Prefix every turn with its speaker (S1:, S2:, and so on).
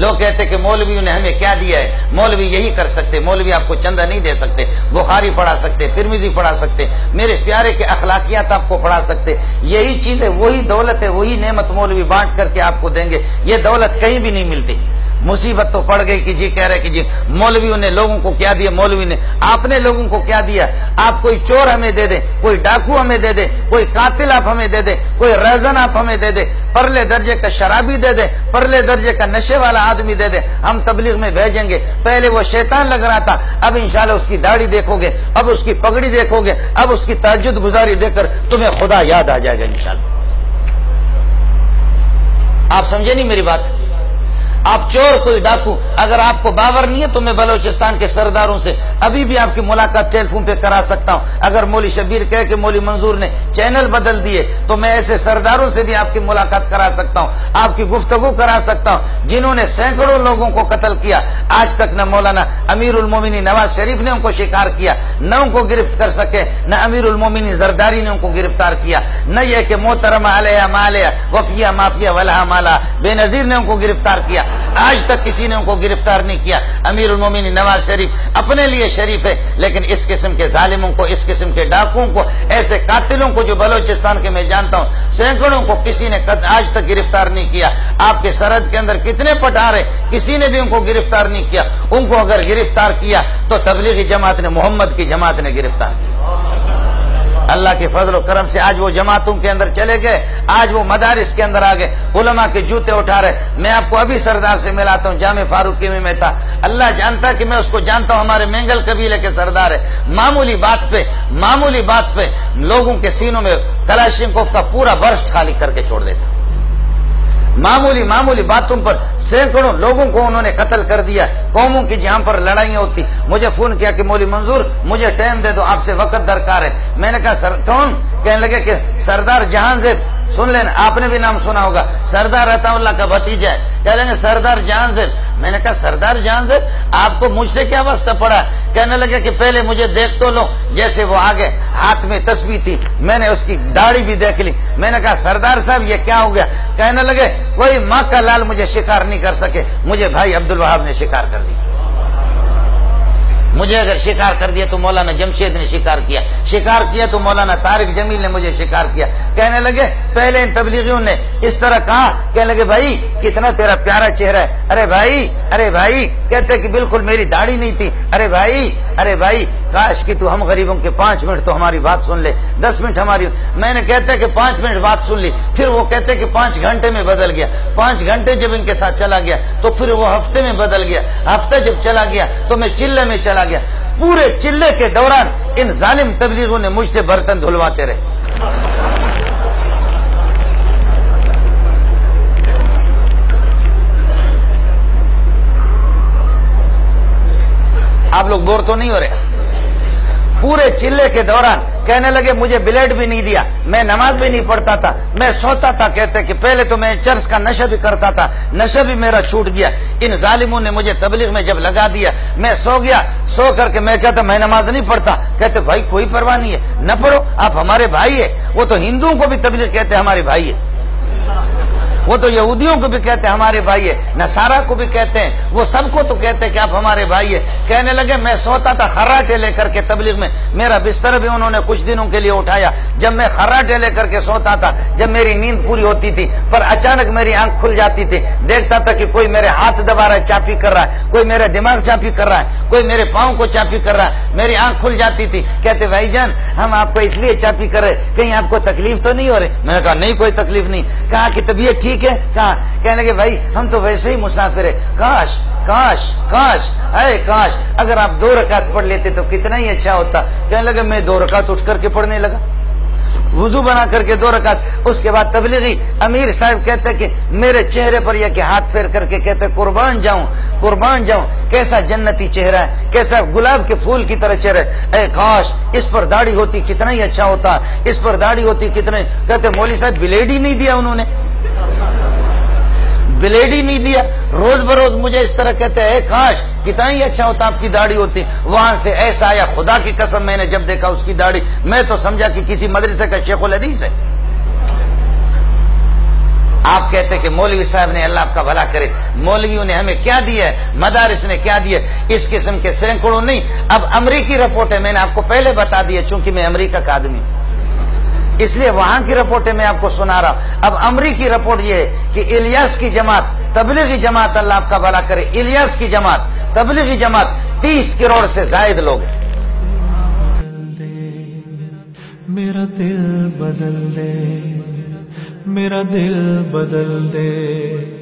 S1: لوگ کہتے کہ مولویوں نے ہمیں کیا دیا ہے، مولوی یہی کر سکتے، مولوی آپ کو چندہ نہیں دے سکتے، بخاری پڑھا سکتے، ترمذی پڑھا سکتے، میرے پیارے کے اخلاقیات آپ کو پڑھا سکتے. یہی چیز ہے، وہی دولت ہے، وہی نعمت مولوی بانٹ کر کے آپ کو دیں گے. یہ دولت کہیں بھی نہیں ملتی. مصیبت تو پڑ گئی کہ جی کہہ رہے کہ جی مولویوں نے لوگوں کو کیا دیا، مولوی نے آپ نے لوگوں کو کیا دیا. آپ کوئی چور ہمیں دے دیں، کوئی ڈاکو ہمیں دے دیں، کوئی قاتل آپ ہمیں دے دیں، کوئی ریزن آپ ہمیں دے دیں، پرلے درجے کا شرابی دے دیں، پرلے درجے کا نشے والا آدمی دے دیں، ہم تبلیغ میں بھیجیں گے. پہلے وہ شیطان لگ رہا تھا، اب انشاءاللہ اس کی داڑھی دیکھو گے، اب اس کی پگڑی دیکھو گے، اب اس کی تہجد گزاری دیکھ کر تمہیں خدا یاد آ جائے گا انشاءاللہ. آپ سمجھے نہیں میری بات؟ آپ چور، کوئی ڈاکو، اگر آپ کو باور نہیں ہے تو میں بلوچستان کے سرداروں سے ابھی بھی آپ کی ملاقات ٹیلی فون پہ کرا سکتا ہوں. اگر مولوی شبیر کہے کہ مولوی منظور نے چینل بدل دیے تو میں ایسے سرداروں سے بھی آپ کی ملاقات کرا سکتا ہوں، آپ کی گفتگو کرا سکتا ہوں جنہوں نے سینکڑوں لوگوں کو قتل کیا. آج تک نہ مولانا امیر المومنین نواز شریف نے ان کو شکار کیا، نہ ان کو گرفت کر سکے، نہ امیر المومنین زرداری نے ان کو گرفتار کیا، نہ یہ کہ محترم علیہ مالیہ وفیہ مافیہ ولہ مالا بے نظیر نے ان کو گرفتار کیا. آج تک کسی نے ان کو گرفتار نہیں کیا. امیر المومنین نواز شریف اپنے لیے شریف ہے، لیکن اس قسم کے ظالموں کو، اس قسم کے ڈاکوؤں کو، ایسے قاتلوں کو جو بلوچستان کے میں جانتا ہوں سینکڑوں کو کسی نے آج تک گرفتار نہیں کیا. آپ کے سرحد کے اندر کتنے پٹھار ہیں، کسی نے بھی ان کو گرفتار نہیں کیا. ان کو اگر گرفتار کیا تو تبلیغی جماعت نے، محمد کی جماعت نے گرفتار کیا. اللہ کے فضل و کرم سے آج وہ جماعتوں کے اندر چلے گئے، آج وہ مدارس کے اندر آ گئے، علماء کے جوتے اٹھا رہے. میں آپ کو ابھی سردار سے ملاتا ہوں، جامع فاروقی میں تھا. اللہ جانتا کہ میں اس کو جانتا ہوں، ہمارے مینگل قبیلے کے سردار ہے. معمولی بات پہ لوگوں کے سینوں میں کلاشنکوف کا پورا برسٹ خالی کر کے چھوڑ دیتا. معمولی باتوں پر سینکڑوں لوگوں کو انہوں نے قتل کر دیا. قوموں کی جہاں پر لڑائیاں ہوتی، مجھے فون کیا کہ مولوی منظور مجھے ٹائم دے دو، آپ سے وقت درکار ہے. میں نے کہا کون؟ کہنے لگے کہ سردار جہان زیب، سن لینا، آپ نے بھی نام سنا ہوگا، سردار عطا اللہ کا بھتیجا ہے. کہہ لیں گے سردار جہان زیب. میں نے کہا سردار جہان زیب آپ کو مجھ سے کیا واسطہ پڑا؟ کہنے لگے کہ پہلے مجھے دیکھ تو لو. جیسے وہ آگے ہاتھ میں تسبیح تھی، میں نے اس کی داڑھی بھی دیکھ لی. میں نے کہا سردار صاحب یہ کیا ہو گیا؟ کہنے لگے کوئی ماں کا لال مجھے شکار نہیں کر سکے، مجھے بھائی عبد الوہاب نے شکار کر دیا. مجھے اگر شکار کر دیا تو مولانا جمشید نے شکار کیا تو مولانا طارق جمیل نے مجھے شکار کیا. کہنے لگے پہلے ان تبلیغیوں نے اس طرح کہا، کہنے لگے بھائی کتنا تیرا پیارا چہرہ ہے. ارے بھائی کہتے کہ بالکل میری داڑھی نہیں تھی. ارے بھائی کاش کہ تو ہم غریبوں کے 5 منٹ تو ہماری بات سن لے، 10 منٹ ہماری. میں نے کہتے کہ 5 منٹ بات سن لی، پھر وہ کہتے کہ 5 گھنٹے میں بدل گیا. 5 گھنٹے جب ان کے ساتھ چلا گیا تو پھر وہ ہفتے میں بدل گیا. ہفتہ جب چلا گیا تو میں چلے میں چلا گیا. پورے چلے کے دوران ان ظالم تبلیغوں نے مجھ سے برتن دھلواتے رہے. آپ لوگ بور تو نہیں ہو رہے؟ پورے چلے کے دوران کہنے لگے مجھے بلیڈ بھی نہیں دیا، میں نماز بھی نہیں پڑھتا تھا، میں سوتا تھا. کہتے کہ پہلے تو میں چرس کا نشہ بھی کرتا تھا، نشہ بھی میرا چھوٹ گیا. ان ظالموں نے مجھے تبلیغ میں جب لگا دیا، میں سو گیا. سو کر کے میں کہتا میں نماز نہیں پڑھتا. کہتے بھائی کوئی پرواہ نہیں ہے، نہ پڑھو، آپ ہمارے بھائی ہے. وہ تو ہندوؤں کو بھی تبلیغ کہتے ہمارے بھائی ہے، وہ تو یہودیوں کو بھی کہتے ہیں ہمارے بھائی ہے، نصارہ کو بھی کہتے ہیں، وہ سب کو تو کہتے ہیں کہ آپ ہمارے بھائی ہے. کہنے لگے میں سوتا تھا خراٹے لے کر کے تبلیغ میں، میرا بستر بھی انہوں نے کچھ دنوں کے لیے اٹھایا. جب میں خراٹے لے کر کے سوتا تھا، جب میری نیند پوری ہوتی تھی پر اچانک میری آنکھ کھل جاتی تھی، دیکھتا تھا کہ کوئی میرے ہاتھ دبا رہا ہے، چاپی کر رہا ہے، کوئی میرے دماغ چاپی کر رہا ہے، کوئی میرے پاؤں کو چاپی کر رہا ہے. میری آنکھ کھل جاتی تھی. کہتے بھائی جان ہم آپ کو اس لیے چاپی کر رہے، کہیں آپ کو تکلیف تو نہیں ہو رہی؟ میں نے کہا نہیں کوئی تکلیف نہیں. کہا کہ طبیعت ٹھیک ہے؟ کہا. کہنے لگے بھائی ہم تو ویسے ہی مسافر ہے، کاش اگر آپ 2 رکعت پڑھ لیتے تو کتنا ہی اچھا ہوتا. کہنے لگے میں 2 رکعت اٹھ کر کے پڑھنے لگا، وضو بنا کر کے 2 رکعت. اس کے بعد تبلیغی امیر صاحب کہتے کہ میرے چہرے پر یہ کہ ہاتھ پھیر کر کے کہتے قربان جاؤں کیسا جنتی چہرہ ہے، کیسا گلاب کے پھول کی طرح چہرہ ہے. اے کاش اس پر داڑھی ہوتی کتنا ہی اچھا ہوتا، اس پر داڑھی ہوتی کتنا. کہتے مولوی صاحب بلیڈ ہی نہیں دیا، انہوں نے بلیڈ ہی نہیں دیا. روز بروز مجھے اس طرح کہتے ہیں کاش کتنا ہی اچھا ہوتا آپ کی داڑھی ہوتی. وہاں سے ایسا آیا، خدا کی قسم میں نے جب دیکھا اس کی داڑھی میں تو سمجھا کہ کسی مدرسے کا شیخ الحدیث ہے. آپ کہتے کہ مولوی صاحب نے اللہ آپ کا بھلا کرے، مولویوں نے ہمیں کیا دیا ہے، مدارس نے کیا دیا ہے، اس قسم کے سینکڑوں نہیں۔ اب امریکی رپورٹ ہے، میں نے آپ کو پہلے بتا دیا چونکہ میں امریکہ کا آدمی ہوں، اس لیے وہاں کی رپورٹیں میں آپ کو سنا رہا ہوں۔ اب امریکی رپورٹ یہ ہے کہ الیاس کی جماعت، تبلیغی جماعت، اللہ آپ کا بھلا کرے، الیاس کی جماعت، تبلیغی جماعت 30 کروڑ سے زائد لوگ ہیں۔
S2: میرا دل بدل دے، میرا دل بدل دے۔